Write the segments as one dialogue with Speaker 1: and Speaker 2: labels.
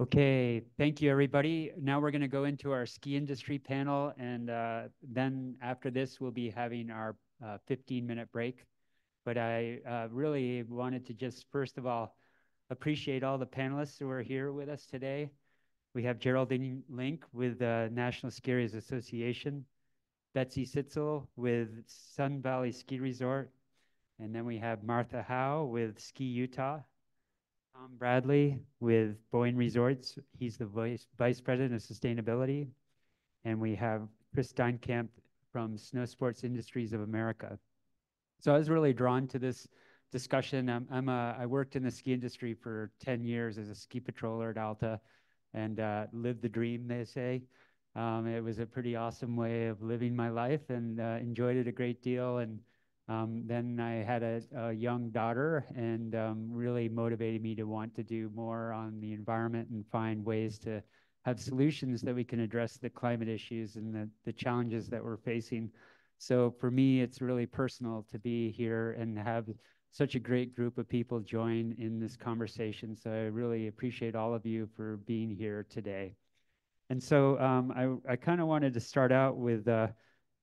Speaker 1: Okay, thank you, everybody. Now we're going to go into our ski industry panel, and then after this, we'll be having our 15-minute break. But I really wanted to just, first of all, appreciate all the panelists who are here with us today. We have Geraldine Link with the National Skiers Association, Betsy Siszell with Sun Valley Ski Resort, and then we have Martha Howe with Ski Utah, Tom Bradley with Boyne Resorts. He's the Vice President of Sustainability. And we have Chris Steinkamp from Snowsports Industries of America. So I was really drawn to this discussion. I worked in the ski industry for 10 years as a ski patroller at Alta and lived the dream, they say. It was a pretty awesome way of living my life and enjoyed it a great deal. And then I had a young daughter, and really motivated me to want to do more on the environment and find ways to have solutions that we can address the climate issues and the challenges that we're facing. So for me, it's really personal to be here and have such a great group of people join in this conversation. So I really appreciate all of you for being here today. And so I kind of wanted to start out with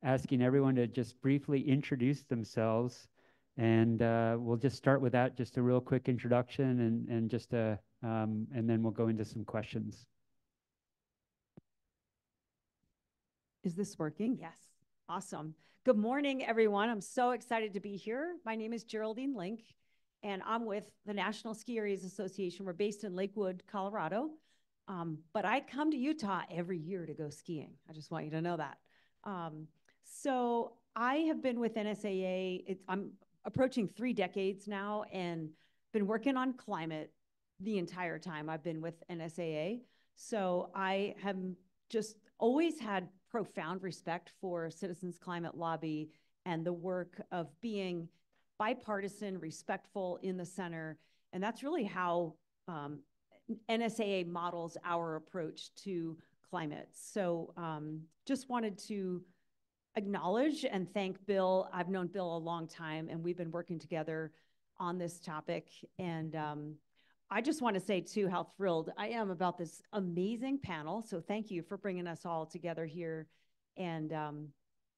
Speaker 1: asking everyone to just briefly introduce themselves. And we'll just start with that, just a real quick introduction, and then we'll go into some questions.
Speaker 2: Is this working? Yes. Awesome. Good morning, everyone. I'm so excited to be here. My name is Geraldine Link, and I'm with the National Ski Areas Association. We're based in Lakewood, Colorado. But I come to Utah every year to go skiing. I just want you to know that. So I have been with NSAA. I'm approaching 3 decades now and been working on climate the entire time I've been with NSAA. So I have just always had profound respect for Citizens Climate Lobby and the work of being bipartisan, respectful in the center. And that's really how NSAA models our approach to climate. So just wanted to acknowledge and thank Bill. I've known Bill a long time, and we've been working together on this topic. And I just want to say, too, how thrilled I am about this amazing panel. So thank you for bringing us all together here. And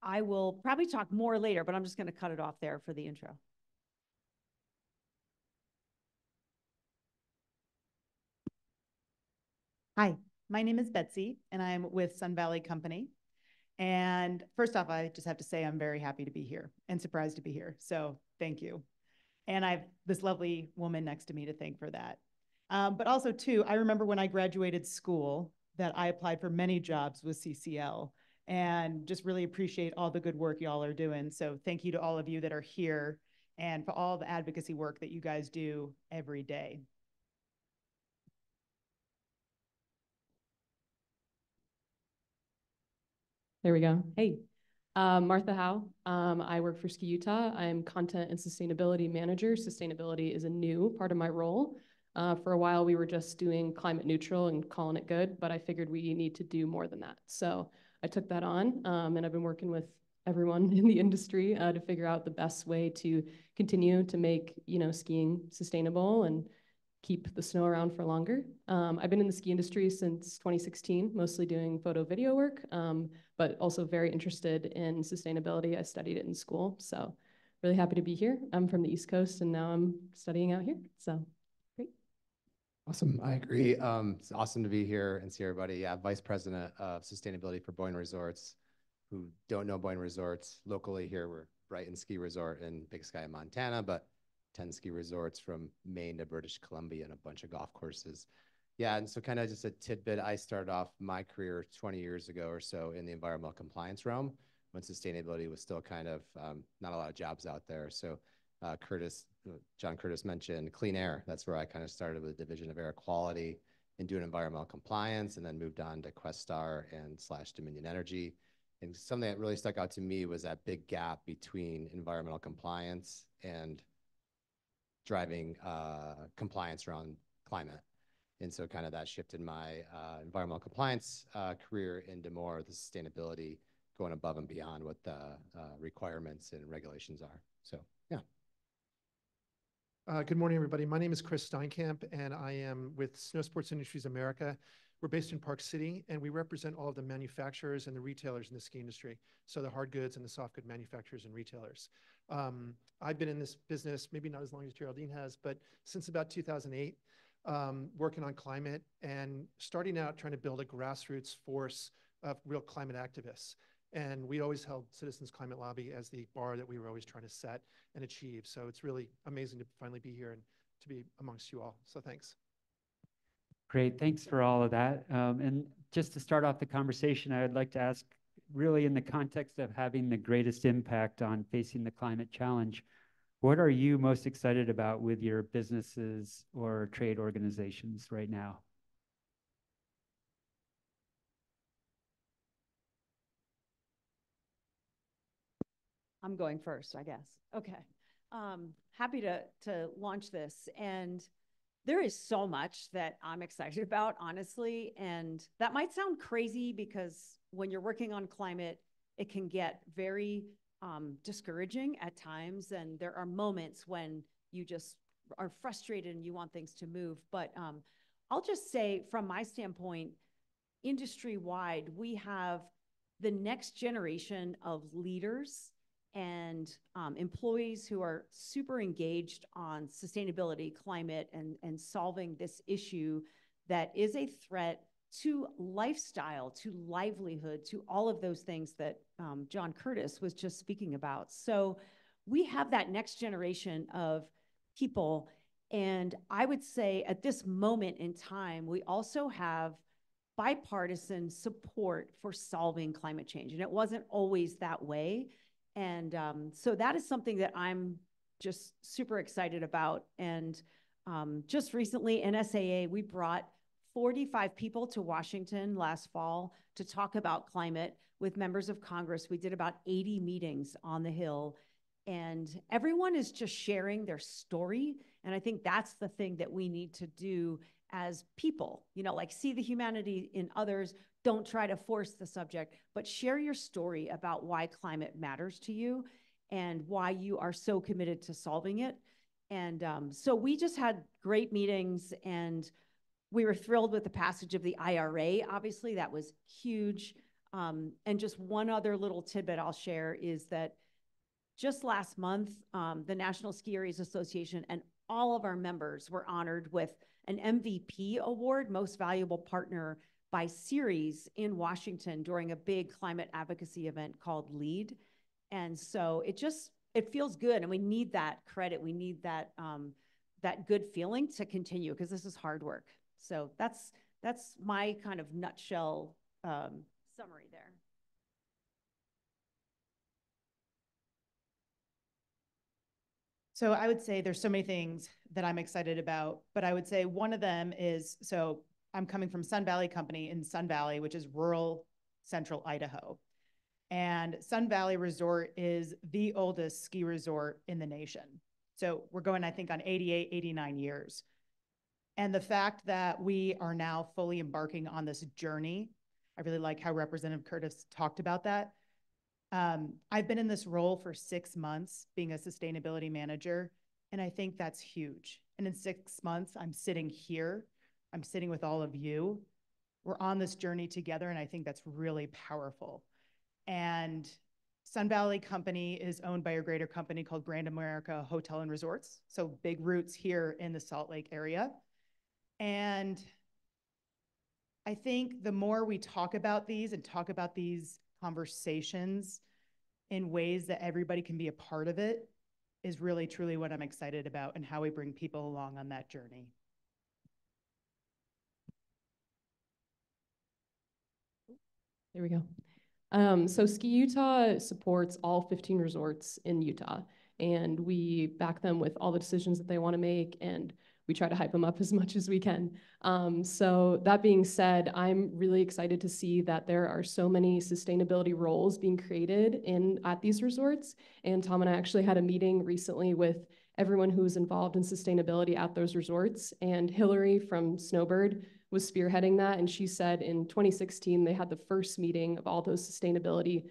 Speaker 2: I will probably talk more later, but I'm just going to cut it off there for the intro.
Speaker 3: Hi, my name is Betsy, and I'm with Sun Valley Company. And first off, I just have to say I'm very happy to be here and surprised to be here. So thank you. And I have this lovely woman next to me to thank for that. But also, too, I remember when I graduated school that I applied for many jobs with CCL, and just really appreciate all the good work y'all are doing. So thank you to all of you that are here and for all the advocacy work that you guys do every day.
Speaker 4: There we go. Hey, Martha Howe. I work for Ski Utah. I'm content and sustainability manager. Sustainability is a new part of my role. For a while, we were just doing climate neutral and calling it good, but I figured we need to do more than that. So I took that on, and I've been working with everyone in the industry to figure out the best way to continue to make skiing sustainable and keep the snow around for longer. I've been in the ski industry since 2016, mostly doing photo video work, but also very interested in sustainability. I studied it in school, so really happy to be here. I'm from the East Coast, and now I'm studying out here, so great.
Speaker 5: Awesome, I agree. It's awesome to be here and see everybody. Yeah, Vice President of Sustainability for Boyne Resorts. Who don't know Boyne Resorts, locally here, we're Brighton Ski Resort in Big Sky, Montana, but 10 ski resorts from Maine to British Columbia and a bunch of golf courses. Yeah, and so kind of just a tidbit, I started off my career 20 years ago or so in the environmental compliance realm when sustainability was still kind of not a lot of jobs out there. So John Curtis mentioned clean air. That's where I kind of started with the Division of Air Quality and doing environmental compliance, and then moved on to Questar and /Dominion Energy. And something that really stuck out to me was that big gap between environmental compliance and driving compliance around climate. And so kind of that shifted my environmental compliance career into more of the sustainability, going above and beyond what the requirements and regulations are. So, yeah.
Speaker 6: Good morning, everybody. My name is Chris Steinkamp, and I am with Snowsports Industries America. We're based in Park City, and we represent all of the manufacturers and the retailers in the ski industry, so the hard goods and the soft good manufacturers and retailers. I've been in this business, maybe not as long as Geraldine has, but since about 2008, working on climate and starting out trying to build a grassroots force of real climate activists. And we always held Citizens Climate Lobby as the bar that we were always trying to set and achieve. So it's really amazing to finally be here and to be amongst you all. So thanks.
Speaker 1: Great, thanks for all of that. And just to start off the conversation, I would like to ask, really in the context of having the greatest impact on facing the climate challenge, what are you most excited about with your businesses or trade organizations right now?
Speaker 2: I'm going first, I guess. Okay. Happy to launch this. And there is so much that I'm excited about, honestly. And that might sound crazy because when you're working on climate, it can get very discouraging at times. And there are moments when you just are frustrated and you want things to move. But I'll just say, from my standpoint, industry-wide, we have the next generation of leaders and employees who are super engaged on sustainability, climate, and solving this issue that is a threat to lifestyle, to livelihood, to all of those things that John Curtis was just speaking about. So we have that next generation of people. And I would say at this moment in time, we also have bipartisan support for solving climate change. And it wasn't always that way. And so that is something that I'm just super excited about. And just recently in SAA, we brought 45 people to Washington last fall to talk about climate with members of Congress. We did about 80 meetings on the Hill, and everyone is just sharing their story. And I think that's the thing that we need to do as people, you know, like see the humanity in others. Don't try to force the subject, but share your story about why climate matters to you and why you are so committed to solving it. And so we just had great meetings, and we were thrilled with the passage of the IRA. Obviously, that was huge. And just one other little tidbit I'll share is that just last month, the National Ski Areas Association and all of our members were honored with an MVP award, Most Valuable Partner, by Series in Washington during a big climate advocacy event called LEAD. And so it feels good, and we need that credit. We need that that good feeling to continue, because this is hard work. So that's my kind of nutshell summary there.
Speaker 3: So I would say there's so many things that I'm excited about, but I would say one of them is, so I'm coming from Sun Valley Company in Sun Valley, which is rural central Idaho. And Sun Valley Resort is the oldest ski resort in the nation. So we're going, I think, on 88, 89 years. And the fact that we are now fully embarking on this journey, I really like how Representative Curtis talked about that. I've been in this role for 6 months, being a sustainability manager, and I think that's huge. And in 6 months, I'm sitting here. I'm sitting with all of you. We're on this journey together, and I think that's really powerful. And Sun Valley Company is owned by a greater company called Grand America Hotel and Resorts, so big roots here in the Salt Lake area. And I think the more we talk about these and talk about these conversations in ways that everybody can be a part of it is really, truly what I'm excited about, and how we bring people along on that journey.
Speaker 4: There we go. So Ski Utah supports all 15 resorts in Utah, and we back them with all the decisions that they want to make, and we try to hype them up as much as we can. So that being said, I'm really excited to see that there are so many sustainability roles being created at these resorts. And Tom and I actually had a meeting recently with everyone who was involved in sustainability at those resorts. And Hillary from Snowbird was spearheading that. And she said in 2016, they had the first meeting of all those sustainability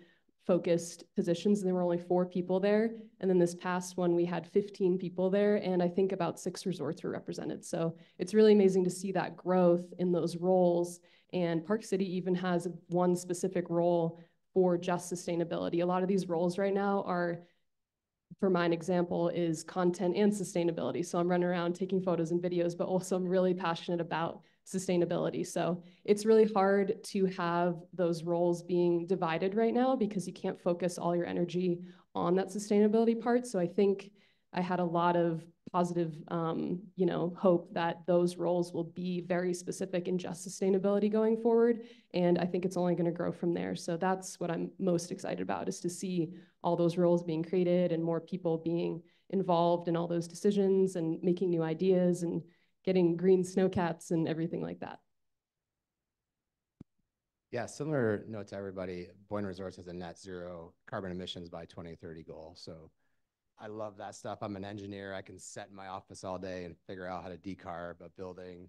Speaker 4: focused positions, and there were only 4 people there. And then this past one, we had 15 people there, and I think about 6 resorts were represented. So it's really amazing to see that growth in those roles. And Park City even has one specific role for just sustainability. A lot of these roles right now are, for mine example, is content and sustainability. So I'm running around taking photos and videos, but also I'm really passionate about sustainability. So it's really hard to have those roles being divided right now because you can't focus all your energy on that sustainability part. So I think I had a lot of positive, hope that those roles will be very specific in just sustainability going forward. And I think it's only going to grow from there. So that's what I'm most excited about, is to see all those roles being created and more people being involved in all those decisions and making new ideas and getting green snowcats and everything like that.
Speaker 5: Yeah, similar note to everybody, Boyne Resorts has a net zero carbon emissions by 2030 goal. So I love that stuff. I'm an engineer. I can sit in my office all day and figure out how to decarb a building.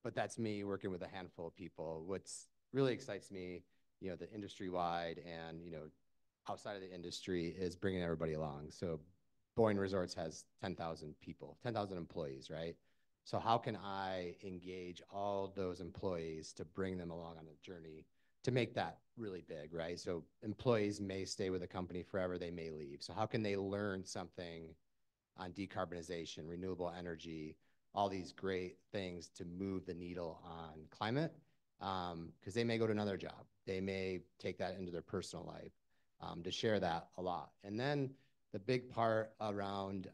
Speaker 5: But that's me working with a handful of people. What's really excites me, the industry-wide and, outside of the industry, is bringing everybody along. So Boyne Resorts has 10,000 people, 10,000 employees, right? So how can I engage all those employees to bring them along on a journey to make that really big, right? So employees may stay with a company forever, they may leave. So how can they learn something on decarbonization, renewable energy, all these great things to move the needle on climate? Because they may go to another job. They may take that into their personal life, to share that a lot. And then the big part around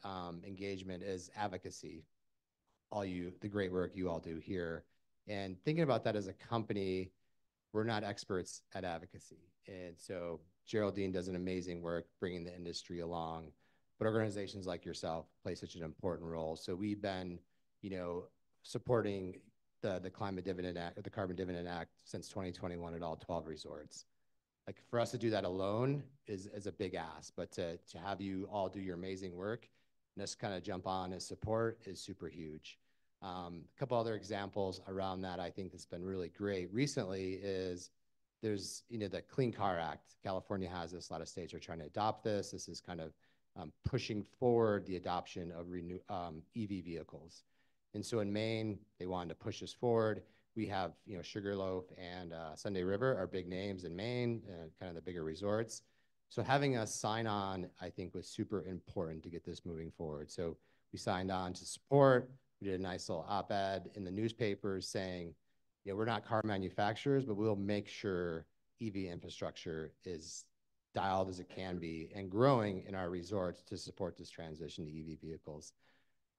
Speaker 5: engagement is advocacy. The great work you all do here. And thinking about that as a company, we're not experts at advocacy. And so Geraldine does an amazing work bringing the industry along, but organizations like yourself play such an important role. So we've been, supporting the Climate Dividend Act, or the Carbon Dividend Act, since 2021 at all 12 resorts. Like, for us to do that alone is a big ask, but to have you all do your amazing work and us kind of jump on as support is super huge. A couple other examples around that I think that's been really great recently is there's, the Clean Car Act. California has this, a lot of states are trying to adopt this. This is kind of pushing forward the adoption of EV vehicles. And so in Maine, they wanted to push this forward. We have, Sugarloaf and Sunday River are big names in Maine, kind of the bigger resorts. So having us sign on, I think, was super important to get this moving forward. So we signed on to support. We did a nice little op-ed in the newspapers saying, we're not car manufacturers, but we'll make sure EV infrastructure is dialed as it can be and growing in our resorts to support this transition to EV vehicles.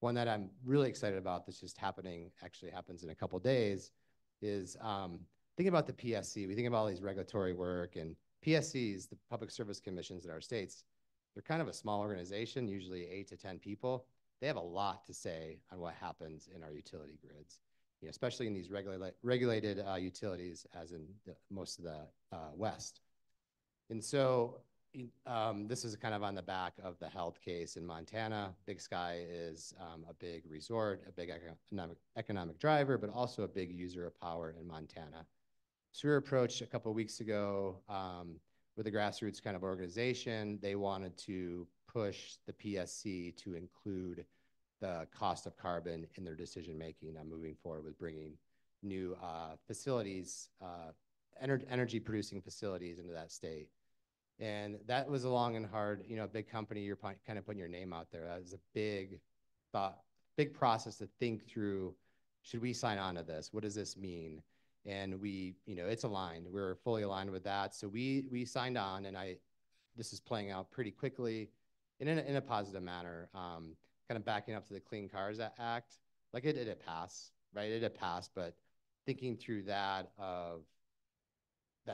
Speaker 5: One that I'm really excited about that's just actually happens in a couple of days, is thinking about the PSC. We think about all these regulatory work, and PSCs, the public service commissions in our states, they're kind of a small organization, usually 8 to 10 people. They have a lot to say on what happens in our utility grids, especially in these regulated utilities, as in most of the West. And so this is kind of on the back of the health case in Montana. Big Sky is a big resort, a big economic driver, but also a big user of power in Montana. So we were approached a couple of weeks ago with a grassroots kind of organization. They wanted to push the PSC to include the cost of carbon in their decision-making on moving forward with bringing new facilities, energy-producing facilities into that state. And that was a long and hard, a big company, you're kind of putting your name out there. That was a big process to think through, should we sign on to this? What does this mean? And we, it's aligned. We're fully aligned with that. So we signed on, and this is playing out pretty quickly in a positive manner, kind of backing up to the Clean Cars Act. Like, it did pass, right? It did pass, but thinking through that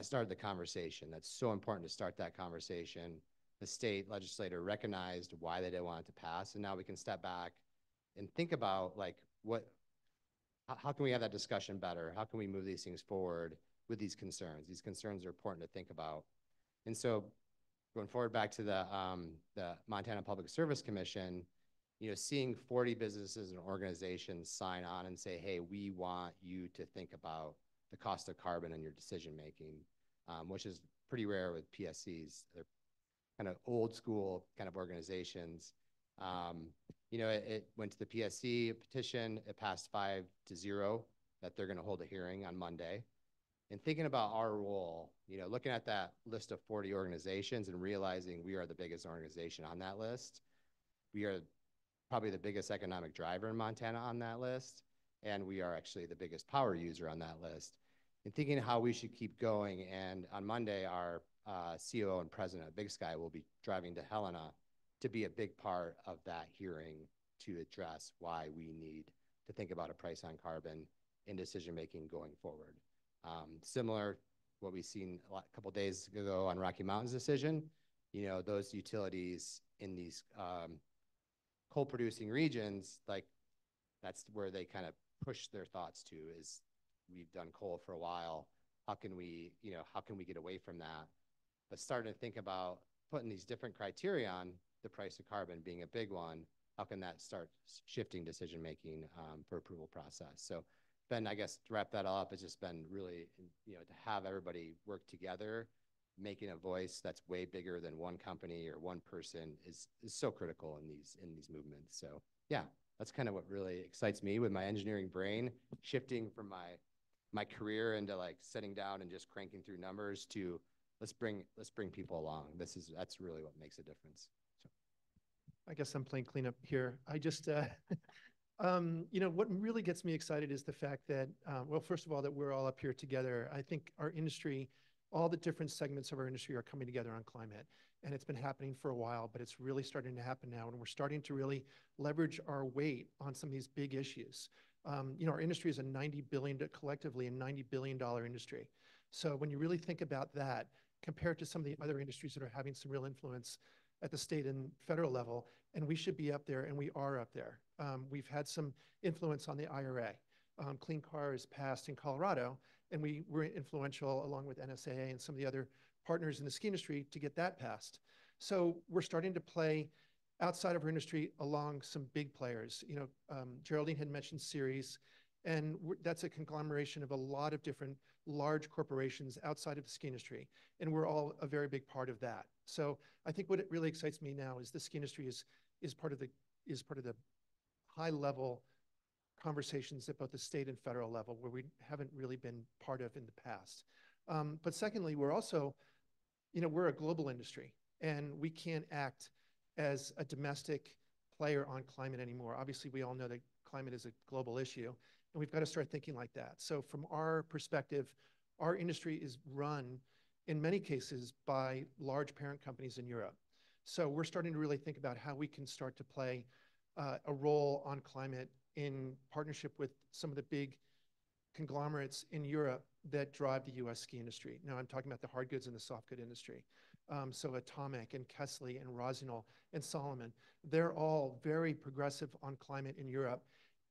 Speaker 5: started the conversation. That's so important to start that conversation. The state legislator recognized why they didn't want it to pass, and now we can step back and think about, like, how can we have that discussion better? How can we move these things forward with these concerns? These concerns are important to think about. And so going forward back to the Montana Public Service Commission, seeing 40 businesses and organizations sign on and say, hey, we want you to think about the cost of carbon in your decision-making, which is pretty rare with PSCs. They're kind of old school kind of organizations. You know, it went to the PSC petition. It passed 5-0 that they're going to hold a hearing on Monday. And thinking about our role, you know, looking at that list of 40 organizations and realizing we are the biggest organization on that list. We are probably the biggest economic driver in Montana on that list. And we are actually the biggest power user on that list. And thinking how we should keep going. And on Monday, our COO and president of Big Sky will be driving to Helena to be a big part of that hearing to address why we need to think about a price on carbon in decision-making going forward. Similar what we've seen a couple days ago on Rocky Mountain's decision, you know, those utilities in these coal producing regions, like that's where they kind of push their thoughts to is we've done coal for a while. How can we, you know, how can we get away from that? But starting to think about putting these different criteria on the price of carbon being a big one, how can that start shifting decision-making for approval process? So Ben, I guess to wrap that all up, it's just been really, you know, to have everybody work together, making a voice that's way bigger than one company or one person is so critical in these movements. So yeah, that's kind of what really excites me with my engineering brain, shifting from my career into like sitting down and just cranking through numbers to let's bring people along. That's really what makes a difference. So.
Speaker 6: I guess I'm playing cleanup here. I just, you know, what really gets me excited is the fact that, well, first of all, that we're all up here together. I think our industry, all the different segments of our industry are coming together on climate. And it's been happening for a while, but it's really starting to happen now. And we're starting to really leverage our weight on some of these big issues. You know, our industry is collectively a $90 billion industry. So when you really think about that, compared to some of the other industries that are having some real influence at the state and federal level, and we should be up there, and we are up there. We've had some influence on the IRA. Clean Cars passed in Colorado, and we were influential along with NSAA and some of the other partners in the ski industry to get that passed. So we're starting to play outside of our industry along some big players. You know, Geraldine had mentioned Ceres, and that's a conglomeration of a lot of different large corporations outside of the ski industry, and we're all a very big part of that. So I think what it really excites me now is the ski industry is part of the high level conversations at both the state and federal level where we haven't really been part of in the past. But secondly, we're also, you know, we're a global industry, and we can't act as a domestic player on climate anymore. Obviously, we all know that climate is a global issue, and we've got to start thinking like that. So from our perspective, our industry is run in many cases by large parent companies in Europe. So we're starting to really think about how we can start to play a role on climate in partnership with some of the big conglomerates in Europe that drive the US ski industry. Now I'm talking about the hard goods and the soft good industry. So Atomic and Kesley and Rossignol and Solomon, they're all very progressive on climate in Europe.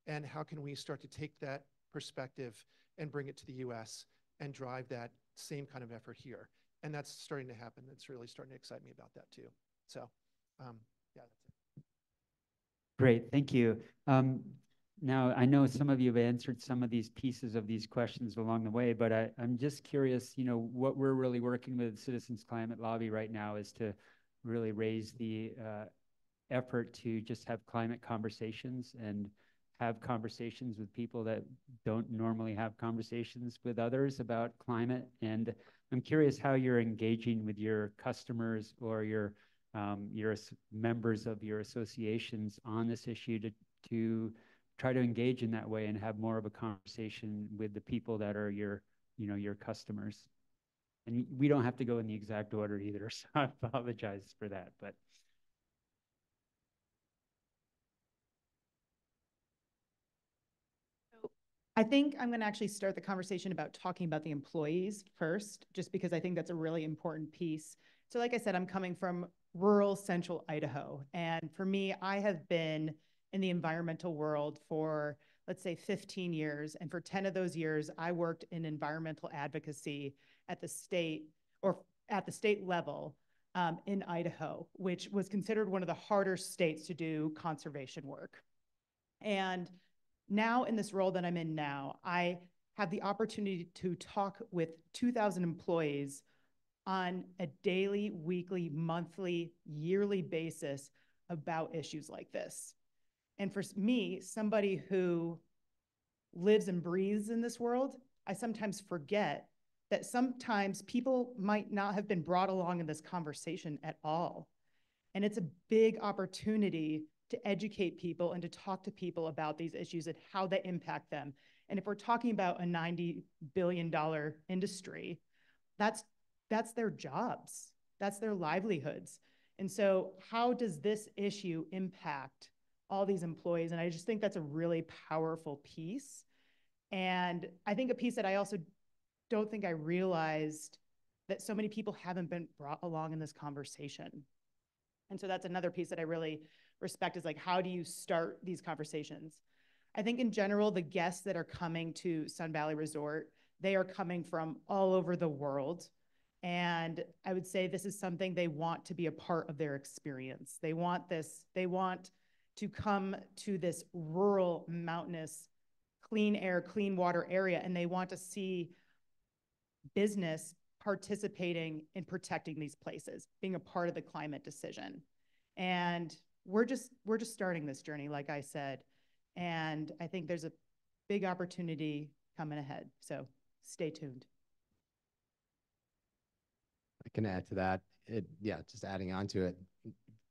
Speaker 6: And how can we start to take that perspective and bring it to the US and drive that same kind of effort here? And that's starting to happen. That's really starting to excite me about that too. So yeah, that's it.
Speaker 1: Great, thank you. Now, I know some of you have answered some of these pieces of these questions along the way, but I'm just curious, you know, what we're really working with Citizens Climate Lobby right now is to really raise the effort to just have climate conversations and have conversations with people that don't normally have conversations with others about climate. And I'm curious how you're engaging with your customers or your members of your associations on this issue to try to engage in that way and have more of a conversation with the people that are your customers. And we don't have to go in the exact order either, so I apologize for that, but.
Speaker 3: I think I'm going to actually start the conversation about talking about the employees first, just because I think that's a really important piece. So like I said, I'm coming from rural central Idaho. And for me, I have been in the environmental world for, let's say, 15 years. And for 10 of those years, I worked in environmental advocacy at the state level in Idaho, which was considered one of the harder states to do conservation work. And now in this role that I'm in now, I have the opportunity to talk with 2,000 employees on a daily, weekly, monthly, yearly basis about issues like this. And for me, somebody who lives and breathes in this world, I sometimes forget that sometimes people might not have been brought along in this conversation at all. And it's a big opportunity to educate people and to talk to people about these issues and how they impact them. And if we're talking about a $90 billion industry, that's their jobs, that's their livelihoods. And so how does this issue impact all these employees? And I just think that's a really powerful piece. And I think a piece that I also don't think I realized that so many people haven't been brought along in this conversation. And so that's another piece that I really respect, is like, how do you start these conversations? I think in general, the guests that are coming to Sun Valley Resort, they are coming from all over the world. And I would say this is something they want to be a part of their experience. They want to come to this rural, mountainous, clean air, clean water area, and they want to see business participating in protecting these places, being a part of the climate decision. And we're just starting this journey, like I said. And I think there's a big opportunity coming ahead. So stay tuned.
Speaker 5: I can add to that. Just adding on to it.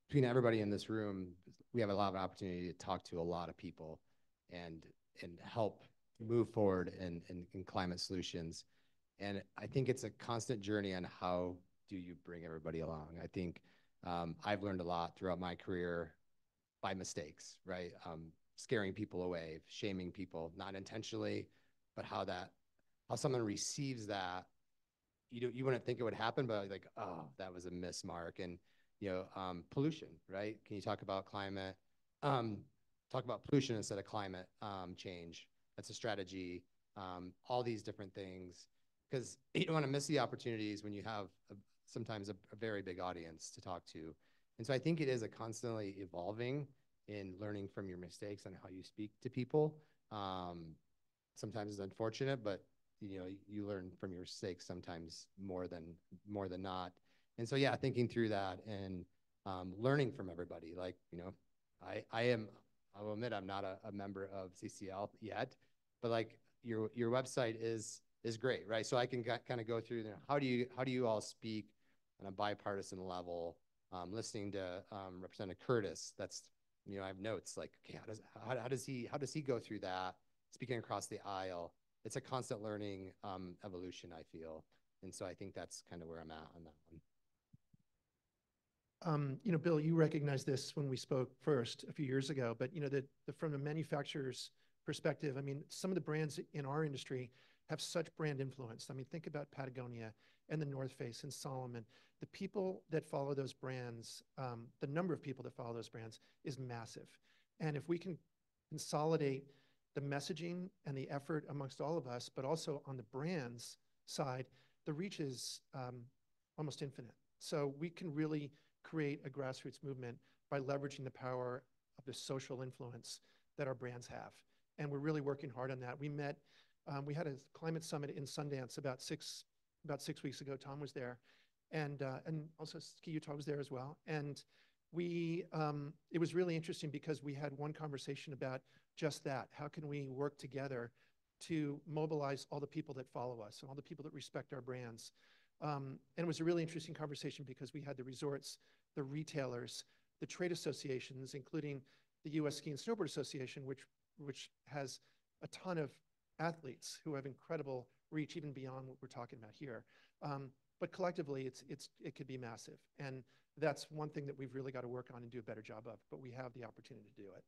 Speaker 5: Between everybody in this room, we have a lot of opportunity to talk to a lot of people and help move forward in climate solutions. And I think it's a constant journey on how do you bring everybody along. I think I've learned a lot throughout my career by mistakes, right? Scaring people away, shaming people, not intentionally, but how someone receives that. You wouldn't think it would happen, but like, oh, that was a mismark. And pollution, right? Can you talk about climate? Talk about pollution instead of climate change. That's a strategy. All these different things, because you don't want to miss the opportunities when you have sometimes a very big audience to talk to. And so I think it is a constantly evolving in learning from your mistakes and how you speak to people. Sometimes it's unfortunate, but you learn from your mistakes sometimes more than not. And so yeah, thinking through that and learning from everybody. Like I'll admit I'm not a member of CCL yet, but like your website is great, right? So I can kind of go through there. How do you all speak on a bipartisan level? Listening to Representative Curtis, that's I have notes like, okay, how does he go through that? Speaking across the aisle, it's a constant learning evolution, I feel, and so I think that's kind of where I'm at on that one.
Speaker 6: Bill, you recognized this when we spoke first a few years ago, but from the manufacturer's perspective, I mean, some of the brands in our industry have such brand influence. I mean, think about Patagonia and the North Face and Salomon. The people that follow those brands, the number of people that follow those brands is massive. And if we can consolidate the messaging and the effort amongst all of us, but also on the brands side, the reach is almost infinite. So we can really create a grassroots movement by leveraging the power of the social influence that our brands have. And we're really working hard on that. We had a climate summit in Sundance about six weeks ago. Tom was there, and also Ski Utah was there as well. And it was really interesting because we had one conversation about just that. How can we work together to mobilize all the people that follow us and all the people that respect our brands? And it was a really interesting conversation because we had the resorts, the retailers, the trade associations, including the U.S. Ski and Snowboard Association, which has a ton of athletes who have incredible reach, even beyond what we're talking about here. But collectively, it could be massive. And that's one thing that we've really got to work on and do a better job of, but we have the opportunity to do it.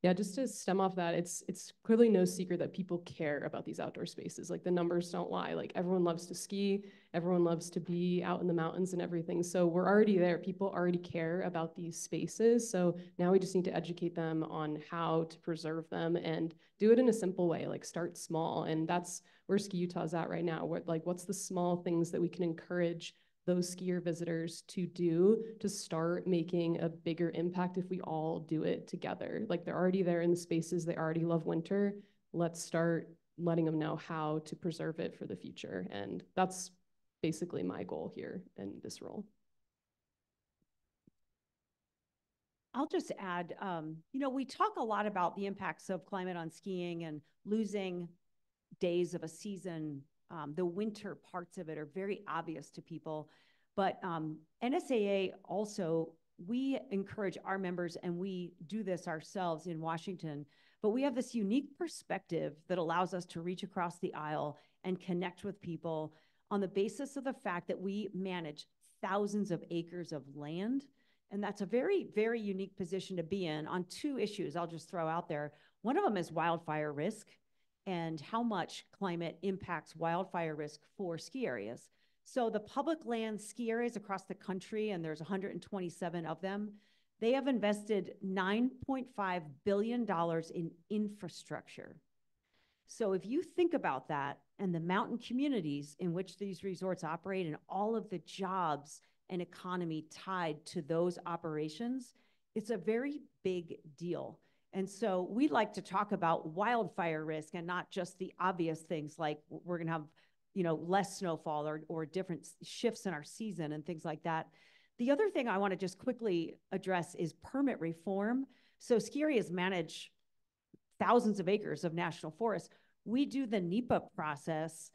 Speaker 4: Yeah, just to stem off that, it's clearly no secret that people care about these outdoor spaces. Like the numbers don't lie. Like everyone loves to ski, everyone loves to be out in the mountains and everything. So we're already there. People already care about these spaces. So now we just need to educate them on how to preserve them and do it in a simple way. Like start small, and that's where Ski Utah's at right now. What's the small things that we can encourage those skier visitors to do to start making a bigger impact if we all do it together? Like they're already there in the spaces, they already love winter. Let's start letting them know how to preserve it for the future. And that's basically my goal here in this role.
Speaker 2: I'll just add, we talk a lot about the impacts of climate on skiing and losing days of a season. The winter parts of it are very obvious to people. But NSAA also, we encourage our members, and we do this ourselves in Washington, but we have this unique perspective that allows us to reach across the aisle and connect with people on the basis of the fact that we manage thousands of acres of land. And that's a very, very unique position to be in on two issues I'll just throw out there. One of them is wildfire risk and how much climate impacts wildfire risk for ski areas. So the public land ski areas across the country, and there's 127 of them, they have invested $9.5 billion in infrastructure. So if you think about that and the mountain communities in which these resorts operate and all of the jobs and economy tied to those operations, it's a very big deal. And so we like to talk about wildfire risk and not just the obvious things like we're gonna have less snowfall or different shifts in our season and things like that. The other thing I wanna just quickly address is permit reform. So ski areas manage thousands of acres of national forests. We do the NEPA process,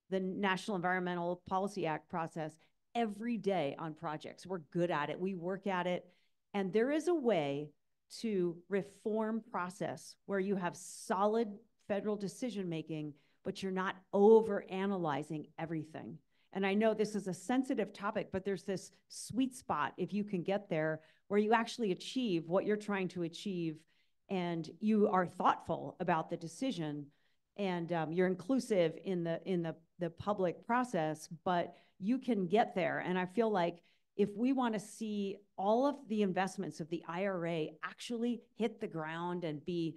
Speaker 2: the National Environmental Policy Act process, every day on projects. We're good at it. We work at it. And there is a way to reform process where you have solid federal decision-making, but you're not over-analyzing everything. And I know this is a sensitive topic, but there's this sweet spot, if you can get there, where you actually achieve what you're trying to achieve, and you are thoughtful about the decision, and you're inclusive in the public process, but you can get there. And I feel like if we want to see all of the investments of the IRA actually hit the ground and be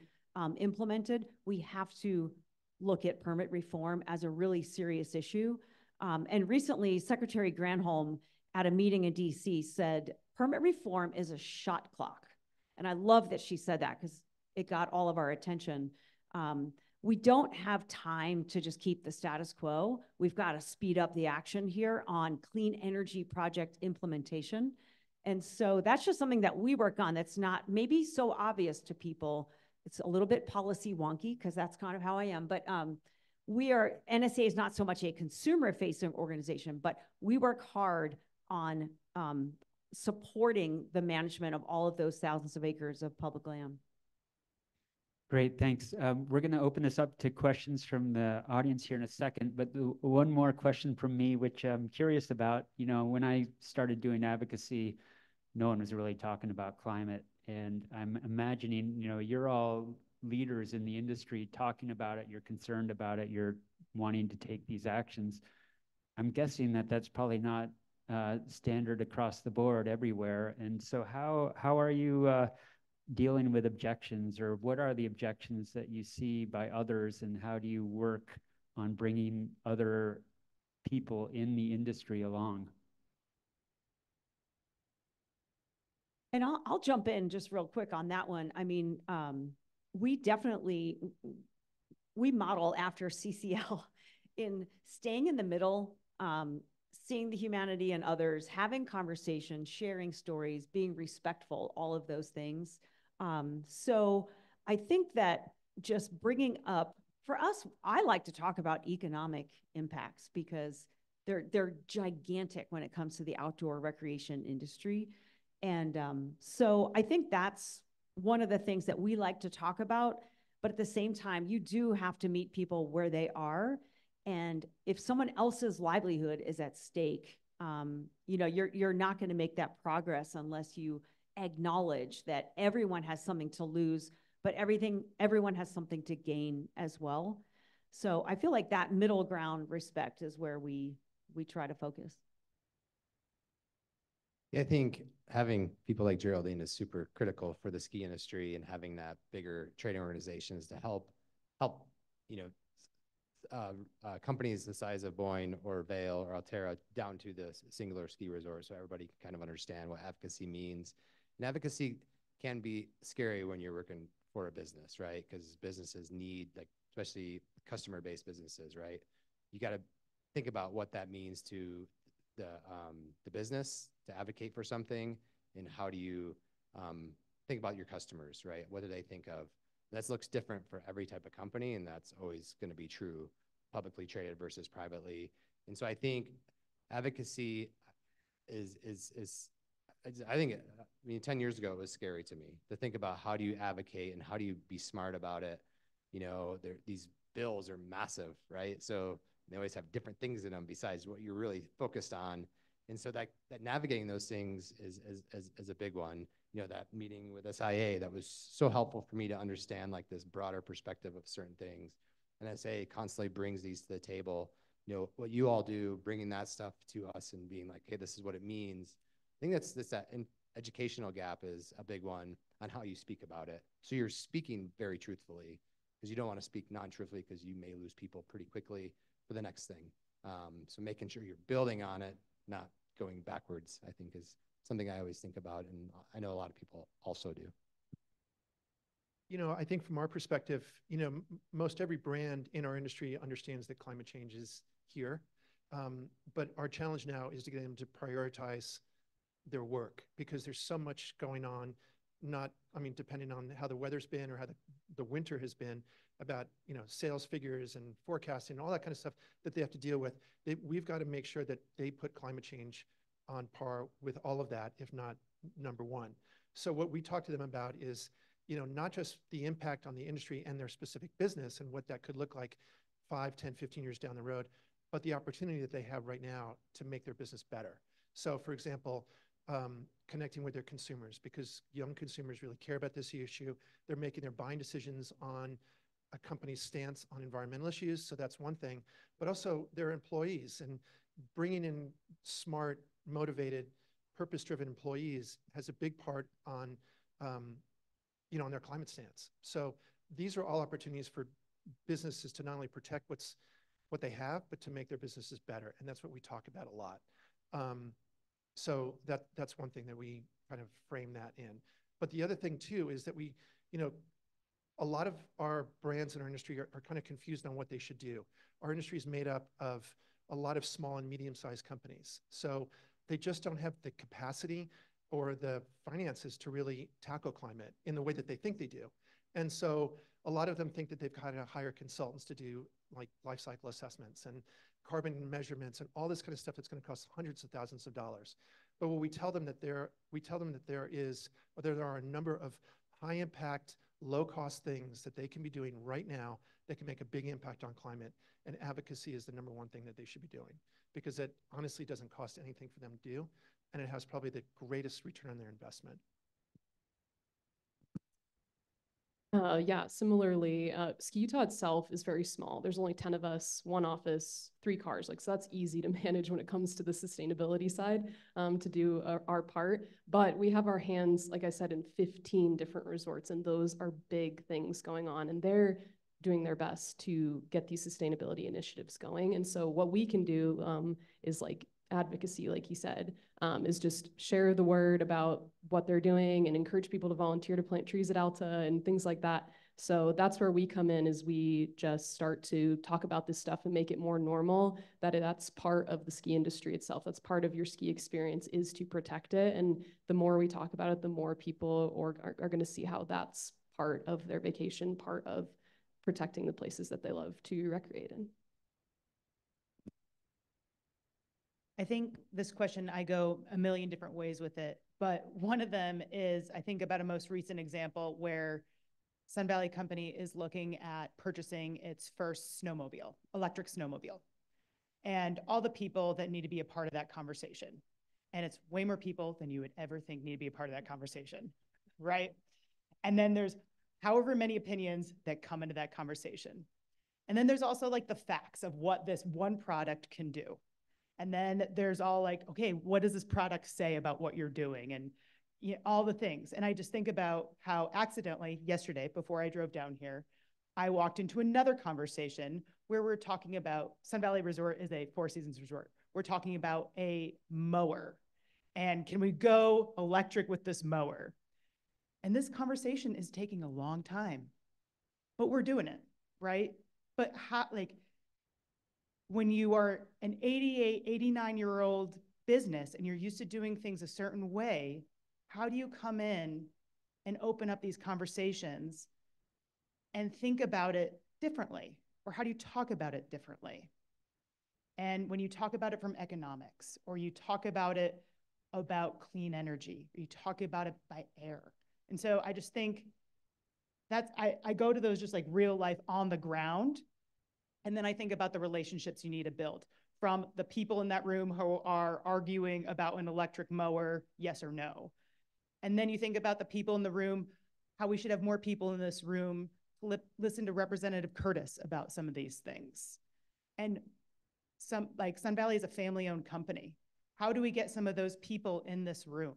Speaker 2: implemented, we have to look at permit reform as a really serious issue. And recently, Secretary Granholm at a meeting in DC said, permit reform is a shot clock. And I love that she said that because it got all of our attention. We don't have time to just keep the status quo. We've got to speed up the action here on clean energy project implementation. And so that's just something that we work on that's not maybe so obvious to people. It's a little bit policy wonky because that's kind of how I am. But NSA is not so much a consumer-facing organization, but we work hard on supporting the management of all of those thousands of acres of public land.
Speaker 1: Great, thanks. We're going to open this up to questions from the audience here in a second, but one more question from me, which I'm curious about. When I started doing advocacy, no one was really talking about climate, and I'm imagining, you're all leaders in the industry talking about it, you're concerned about it, you're wanting to take these actions. I'm guessing that that's probably not standard across the board everywhere, and so how are you dealing with objections, or what are the objections that you see by others, and how do you work on bringing other people in the industry along?
Speaker 2: And I'll jump in just real quick on that one. I mean, we model after CCL in staying in the middle, seeing the humanity in others, having conversations, sharing stories, being respectful, all of those things. So I think that just bringing up, for us, I like to talk about economic impacts because they're gigantic when it comes to the outdoor recreation industry. And so I think that's one of the things that we like to talk about. But at the same time, you do have to meet people where they are. And if someone else's livelihood is at stake, you're not going to make that progress unless you acknowledge that everyone has something to lose, but everyone has something to gain as well. So I feel like that middle ground respect is where we try to focus.
Speaker 5: Yeah, I think having people like Geraldine is super critical for the ski industry, and having that bigger trading organizations to help companies the size of Boyne or Vail or Alta down to the singular ski resort, so everybody can kind of understand what advocacy means. And advocacy can be scary when you're working for a business, right? Because businesses need like especially customer-based businesses, right? You got to think about what that means to the business to advocate for something, and how do you think about your customers, right? What do they think of? That looks different for every type of company, and that's always going to be true, publicly traded versus privately. And so I think advocacy is I think, I mean, 10 years ago, it was scary to me to think about how do you advocate and how do you be smart about it. You know, these bills are massive, right? So they always have different things in them besides what you're really focused on. And so that navigating those things is a big one. You know, that meeting with SIA, that was so helpful for me to understand like this broader perspective of certain things. And SIA constantly brings these to the table. You know, what you all do, bringing that stuff to us and being like, hey, this is what it means. I think that educational gap is a big one on how you speak about it. So you're speaking very truthfully, because you don't want to speak non-truthfully, because you may lose people pretty quickly for the next thing. So making sure you're building on it, not going backwards, I think is something I always think about, and I know a lot of people also do.
Speaker 6: You know, I think from our perspective, you know, most every brand in our industry understands that climate change is here. But our challenge now is to get them to prioritize their work, because there's so much going on, depending on how the weather's been or how the winter has been, about, you know, sales figures and forecasting, all that kind of stuff that they have to deal with. We've got to make sure that they put climate change on par with all of that, if not number one. So what we talk to them about is, you know, not just the impact on the industry and their specific business and what that could look like 5, 10, 15 years down the road, but the opportunity that they have right now to make their business better. So for example, connecting with their consumers, because young consumers really care about this issue. They're making their buying decisions on a company's stance on environmental issues, so that's one thing, but also their employees, and bringing in smart, motivated, purpose-driven employees has a big part on, you know, on their climate stance. So these are all opportunities for businesses to not only protect what they have, but to make their businesses better, and that's what we talk about a lot. So that's one thing that we kind of frame that in. But the other thing too is that we, you know, a lot of our brands in our industry are kind of confused on what they should do. Our industry is made up of a lot of small and medium-sized companies. So they just don't have the capacity or the finances to really tackle climate in the way that they think they do. And so a lot of them think that they've got to hire consultants to do like life cycle assessments and carbon measurements and all this kind of stuff that's going to cost hundreds of thousands of dollars. But what we tell them that there are a number of high impact, low cost things that they can be doing right now that can make a big impact on climate, and advocacy is the number one thing that they should be doing, because it honestly doesn't cost anything for them to do, and it has probably the greatest return on their investment.
Speaker 4: Yeah, similarly, Ski Utah itself is very small. There's only 10 of us, one office, 3 cars. Like, so that's easy to manage when it comes to the sustainability side, to do our part. But we have our hands, like I said, in 15 different resorts, and those are big things going on. And they're doing their best to get these sustainability initiatives going. And so what we can do is like advocacy, like you said, is just share the word about what they're doing and encourage people to volunteer to plant trees at Alta and things like that. So that's where we come in, is we just start to talk about this stuff and make it more normal, that's part of the ski industry itself. That's part of your ski experience, is to protect it. And the more we talk about it, the more people are going to see how that's part of their vacation, part of protecting the places that they love to recreate in.
Speaker 3: I think this question, I go a million different ways with it, but one of them is, I think about a most recent example where Sun Valley Company is looking at purchasing its first snowmobile, electric snowmobile, and all the people that need to be a part of that conversation. And it's way more people than you would ever think need to be a part of that conversation, right? And then there's however many opinions that come into that conversation. And then there's also like the facts of what this one product can do. And then there's all like, okay, what does this product say about what you're doing? And you know, all the things. And I just think about how accidentally yesterday, before I drove down here, I walked into another conversation where we're talking about Sun Valley Resort is a 4 Seasons resort. We're talking about a mower. And can we go electric with this mower? And this conversation is taking a long time, but we're doing it, right? But how, like, when you are an 88, 89-year-old business and you're used to doing things a certain way, how do you come in and open up these conversations and think about it differently? Or how do you talk about it differently? And when you talk about it from economics, or you talk about it about clean energy, or you talk about it by air. And so I just think that's, I go to those just like real life on the ground. And then I think about the relationships you need to build, from the people in that room who are arguing about an electric mower, yes or no. And then you think about the people in the room, how we should have more people in this room listen to Representative Curtis about some of these things. And some, like, Sun Valley is a family-owned company. How do we get some of those people in this room,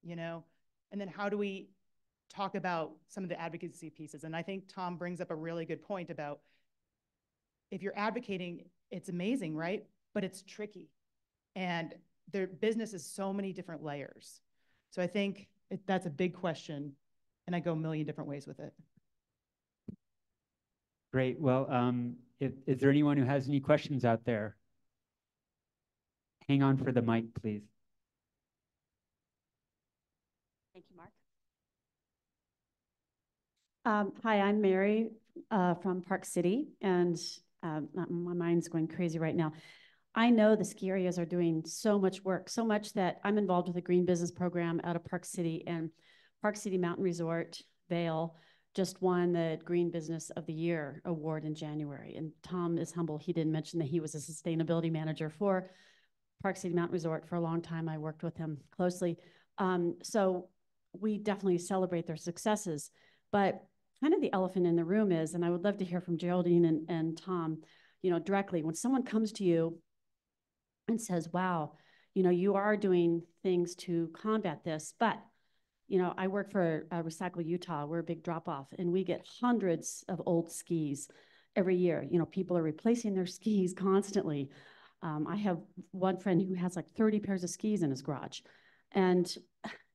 Speaker 3: you know? And then how do we talk about some of the advocacy pieces? And I think Tom brings up a really good point about, if you're advocating, it's amazing, right? But it's tricky. And their business is so many different layers. So I think that's a big question, and I go a million different ways with it.
Speaker 1: Great. Well, is there anyone who has any questions out there? Hang on for the mic, please.
Speaker 7: Thank you, Mark. Hi, I'm Mary from Park City, and my mind's going crazy right now. I know the ski areas are doing so much work, so much that I'm involved with a green business program out of Park City, and Park City Mountain Resort, Vail, just won the Green Business of the Year award in January. And Tom is humble. He didn't mention that he was a sustainability manager for Park City Mountain Resort for a long time. I worked with him closely. So we definitely celebrate their successes. But kind of the elephant in the room is, and I would love to hear from Geraldine and Tom, you know, directly, when someone comes to you and says, wow, you know, you are doing things to combat this, but you know, I work for Recycle Utah. We're a big drop-off, and we get hundreds of old skis every year. You know, people are replacing their skis constantly. I have one friend who has like 30 pairs of skis in his garage. And,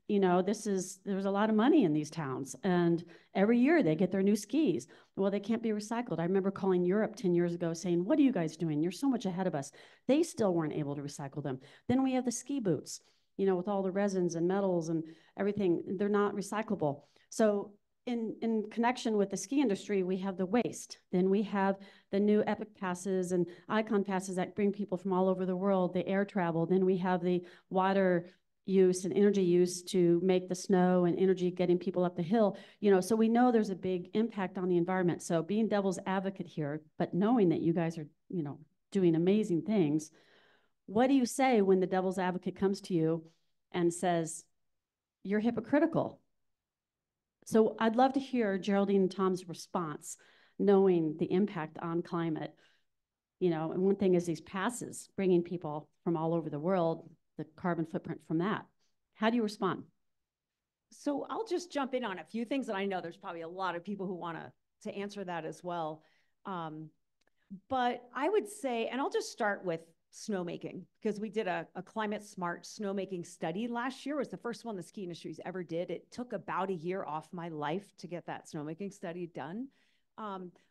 Speaker 7: you know, there's a lot of money in these towns. And every year they get their new skis. Well, they can't be recycled. I remember calling Europe 10 years ago saying, what are you guys doing? You're so much ahead of us. They still weren't able to recycle them. Then we have the ski boots, you know, with all the resins and metals and everything, they're not recyclable. So in connection with the ski industry, we have the waste. Then we have the new Epic passes and Icon passes that bring people from all over the world, the air travel. Then we have the water use and energy use to make the snow and energy getting people up the hill. You know, so we know there's a big impact on the environment. So being devil's advocate here, but knowing that you guys are, you know, doing amazing things, what do you say when the devil's advocate comes to you and says, you're hypocritical? So I'd love to hear Geraldine and Tom's response, knowing the impact on climate. You know, and one thing is these passes, bringing people from all over the world, the carbon footprint from that. How do you respond?
Speaker 2: So I'll just jump in on a few things, and I know there's probably a lot of people who want to answer that as well. But I would say, and I'll just start with snowmaking, because we did a climate smart snowmaking study last year. It was the first one the ski industry's ever did. It took about a year off my life to get that snowmaking study done.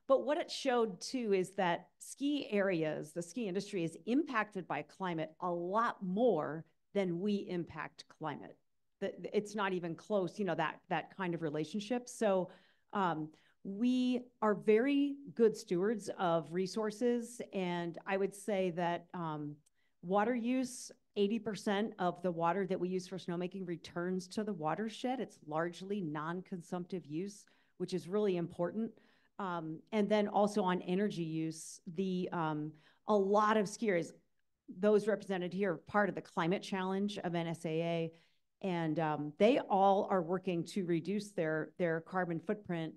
Speaker 2: But what it showed too is that ski areas, the ski industry is impacted by climate a lot more than we impact climate. It's not even close, you know, that kind of relationship. So we are very good stewards of resources. And I would say that water use, 80% of the water that we use for snowmaking returns to the watershed. It's largely non-consumptive use, which is really important. And then also on energy use, a lot of skiers, those represented here, are part of the climate challenge of NSAA. And they all are working to reduce their carbon footprint.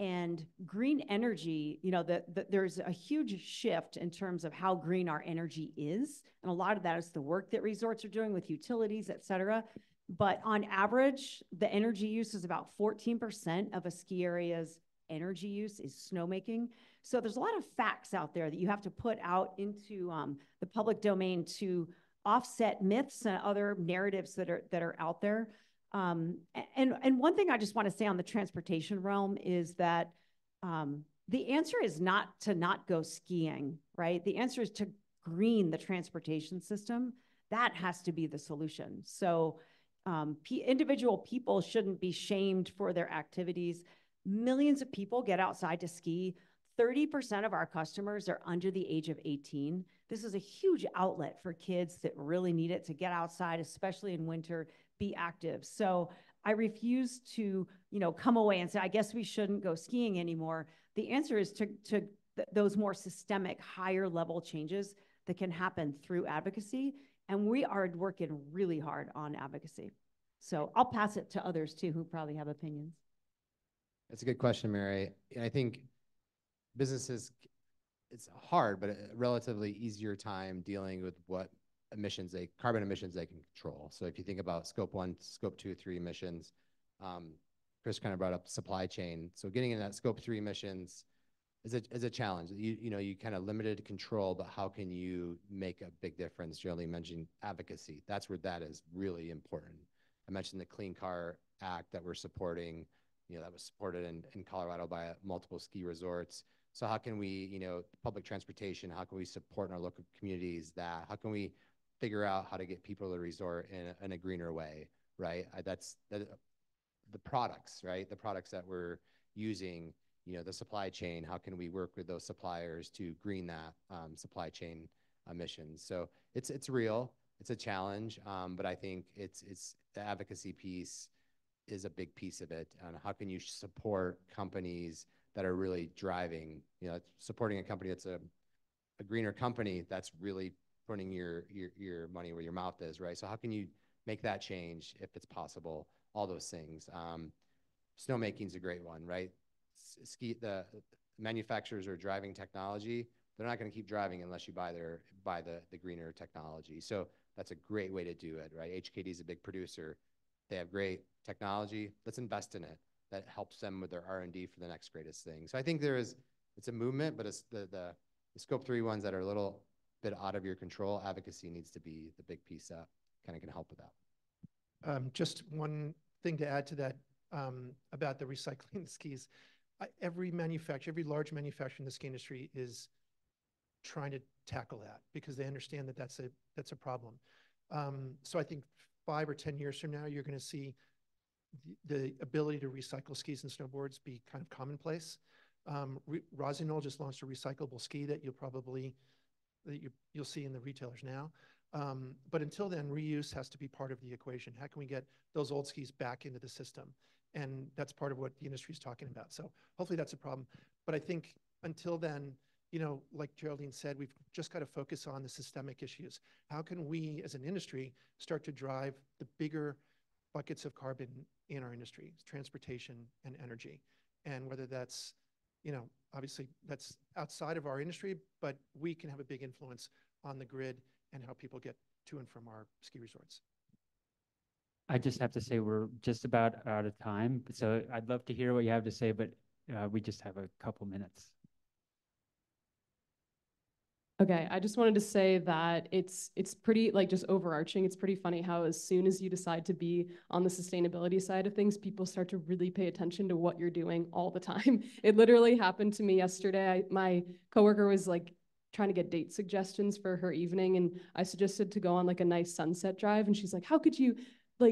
Speaker 2: And green energy, you know, there's a huge shift in terms of how green our energy is. And a lot of that is the work that resorts are doing with utilities, et cetera. But on average, the energy use is about 14% of a ski area's energy use is snowmaking. So there's a lot of facts out there that you have to put out into the public domain to offset myths and other narratives that are out there. And one thing I just want to say on the transportation realm is that The answer is not to not go skiing, right? The answer is to green the transportation system. That has to be the solution. So individual people shouldn't be shamed for their activities. Millions of people get outside to ski. 30% of our customers are under the age of 18. This is a huge outlet for kids that really need it to get outside, especially in winter, be active. So I refuse to, come away and say, I guess we shouldn't go skiing anymore. The answer is to those more systemic, higher level changes that can happen through advocacy. And we are working really hard on advocacy. So I'll pass it to others too, who probably have opinions.
Speaker 5: That's a good question, Mary. I think businesses, it's hard, but a relatively easier time dealing with what carbon emissions they can control. So if you think about scope 1, scope 2, 3 emissions, Chris kind of brought up supply chain. So getting in that scope 3 emissions is a challenge. You kind of limited control, but how can you make a big difference? Geraldine mentioned advocacy. That's where that is really important. I mentioned the Clean Car Act that we're supporting, that was supported in Colorado by multiple ski resorts. So how can we, public transportation, how can we support in our local communities that? How can we figure out how to get people to the resort in a greener way, right? The products, right? The products that we're using, the supply chain, how can we work with those suppliers to green that supply chain emissions? So it's real, it's a challenge, but I think it's the advocacy piece is a big piece of it. And how can you support companies that are really driving, supporting a company that's a greener company that's really putting your money where your mouth is, right? So how can you make that change if it's possible? All those things. Snowmaking is a great one, right? The manufacturers are driving technology. They're not going to keep driving unless you buy the greener technology. So that's a great way to do it, right? HKD is a big producer. They have great technology. Let's invest in it. That helps them with their R&D for the next greatest thing. So I think it's a movement, but it's the scope 3 ones that are a little bit out of your control. Advocacy needs to be the big piece that kind of can help with that.
Speaker 6: Just one thing to add to that about the recycling skis. Every large manufacturer in the ski industry is trying to tackle that because they understand that that's a problem. So I think 5 or 10 years from now, you're going to see the ability to recycle skis and snowboards be kind of commonplace. Rossignol just launched a recyclable ski that you'll see in the retailers now. But until then, reuse has to be part of the equation. How can we get those old skis back into the system? And that's part of what the industry is talking about. So hopefully that's a problem. But I think until then, like Geraldine said, we've just got to focus on the systemic issues. How can we as an industry start to drive the bigger buckets of carbon in our industry, transportation and energy? And whether that's, obviously that's outside of our industry, but we can have a big influence on the grid and how people get to and from our ski resorts.
Speaker 1: I just have to say we're just about out of time. So I'd love to hear what you have to say, but we just have a couple minutes.
Speaker 4: Okay, I just wanted to say that it's pretty, just overarching, it's pretty funny how as soon as you decide to be on the sustainability side of things, people start to really pay attention to what you're doing all the time. It literally happened to me yesterday. My coworker was trying to get date suggestions for her evening, and I suggested to go on a nice sunset drive, and she's like, how could you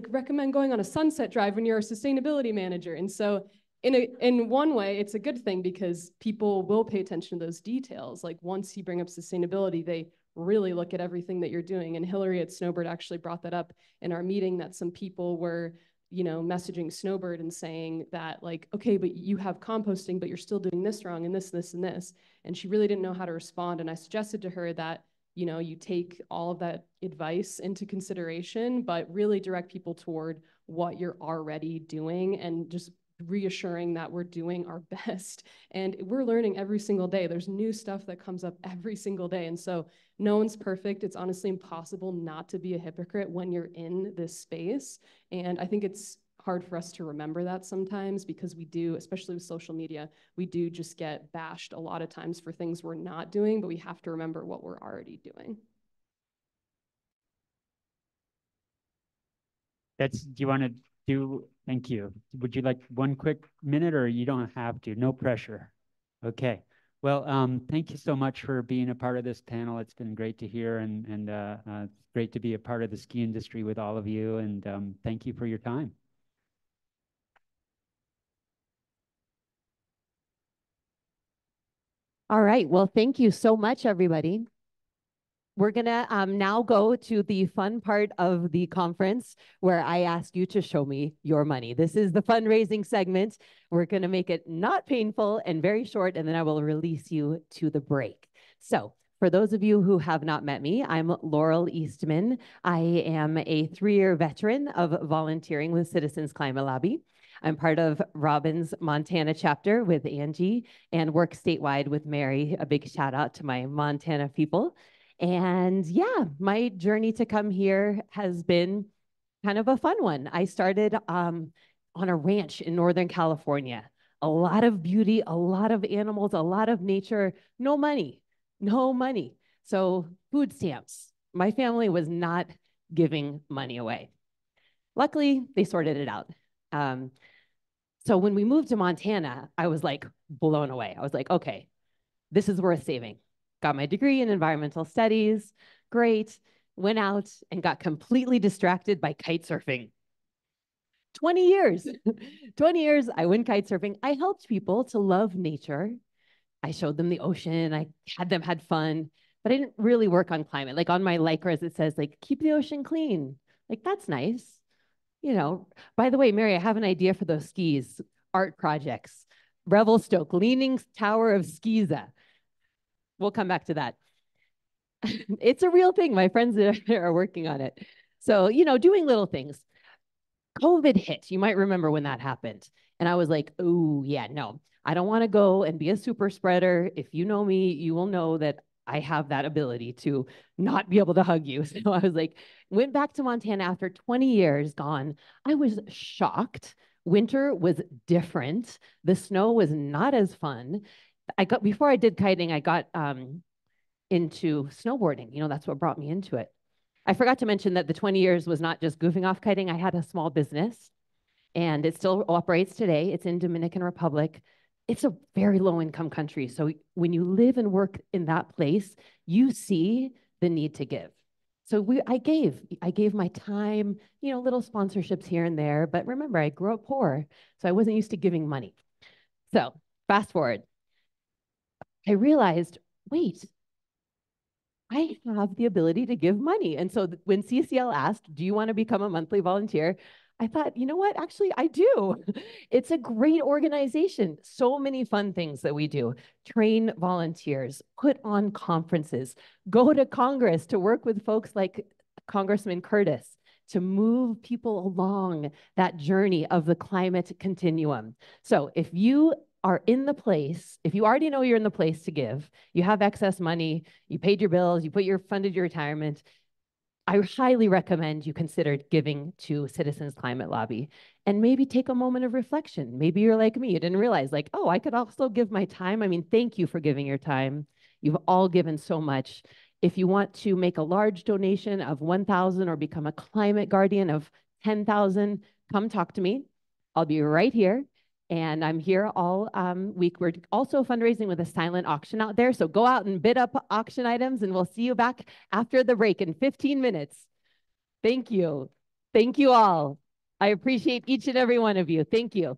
Speaker 4: recommend going on a sunset drive when you're a sustainability manager? And so in one way, it's a good thing because people will pay attention to those details. Once you bring up sustainability, they really look at everything that you're doing. And Hillary at Snowbird actually brought that up in our meeting, that some people were, messaging Snowbird and saying that okay, but you have composting, but you're still doing this wrong and this, this, and this. And she really didn't know how to respond. And I suggested to her that, you take all of that advice into consideration, but really direct people toward what you're already doing and just reassuring that we're doing our best. And we're learning every single day. There's new stuff that comes up every single day. And so no one's perfect. It's honestly impossible not to be a hypocrite when you're in this space. And I think it's hard for us to remember that sometimes because we do, especially with social media, we do just get bashed a lot of times for things we're not doing, but we have to remember what we're already doing.
Speaker 1: Do you want to thank you. Would you like one quick minute or you don't have to, no pressure? Okay. Well, thank you so much for being a part of this panel. It's been great to hear, and it's great to be a part of the ski industry with all of you. And thank you for your time.
Speaker 8: All right. Well, thank you so much, everybody. We're going to now go to the fun part of the conference where I ask you to show me your money. This is the fundraising segment. We're going to make it not painful and very short, and then I will release you to the break. So for those of you who have not met me, I'm Laurel Eastman. I am a 3-year veteran of volunteering with Citizens Climate Lobby. I'm part of Robin's Montana chapter with Angie and work statewide with Mary. A big shout out to my Montana people. And yeah, my journey to come here has been kind of a fun one. I started on a ranch in Northern California. A lot of beauty, a lot of animals, a lot of nature, no money, no money. So food stamps. My family was not giving money away. Luckily, they sorted it out. So when we moved to Montana, I was like blown away. I was like, okay, this is worth saving. Got my degree in environmental studies, great. Went out and got completely distracted by kite surfing. 20 years, 20 years, I went kite surfing. I helped people to love nature. I showed them the ocean. I had them had fun, but I didn't really work on climate. Like on my Lycras, it says like, keep the ocean clean. Like, that's nice. You know, by the way, Mary, I have an idea for those skis, art projects. Revelstoke, Leaning Tower of Skiza. We'll come back to that. It's a real thing. My friends are working on it. So, you know, doing little things. COVID hit. You might remember when that happened. And I was like, oh, yeah, no, I don't want to go and be a super spreader. If you know me, you will know that I have that ability to not be able to hug you. So I was like, went back to Montana after 20 years gone. I was shocked. Winter was different. The snow was not as fun. Before I did kiting, I got into snowboarding. You know, that's what brought me into it. I forgot to mention that the 20 years was not just goofing off kiting. I had a small business and it still operates today. It's in Dominican Republic. It's a very low income country. So when you live and work in that place, you see the need to give. So I gave my time, you know, little sponsorships here and there. But remember, I grew up poor, so I wasn't used to giving money. So fast forward, I realized, wait, I have the ability to give money. And so when CCL asked, do you want to become a monthly volunteer? I thought, you know what? Actually, I do. It's a great organization. So many fun things that we do. Train volunteers, put on conferences, go to Congress to work with folks like Congressman Curtis to move people along that journey of the climate continuum. So if you are in the place, if you already know you're in the place to give, you have excess money, you paid your bills, funded your retirement, I highly recommend you consider giving to Citizens Climate Lobby and maybe take a moment of reflection. Maybe you're like me, you didn't realize like, oh, I could also give my time. I mean, thank you for giving your time. You've all given so much. If you want to make a large donation of 1,000 or become a climate guardian of 10,000, come talk to me. I'll be right here. And I'm here all week. We're also fundraising with a silent auction out there. So go out and bid up auction items and we'll see you back after the break in 15 minutes. Thank you. Thank you all. I appreciate each and every one of you. Thank you.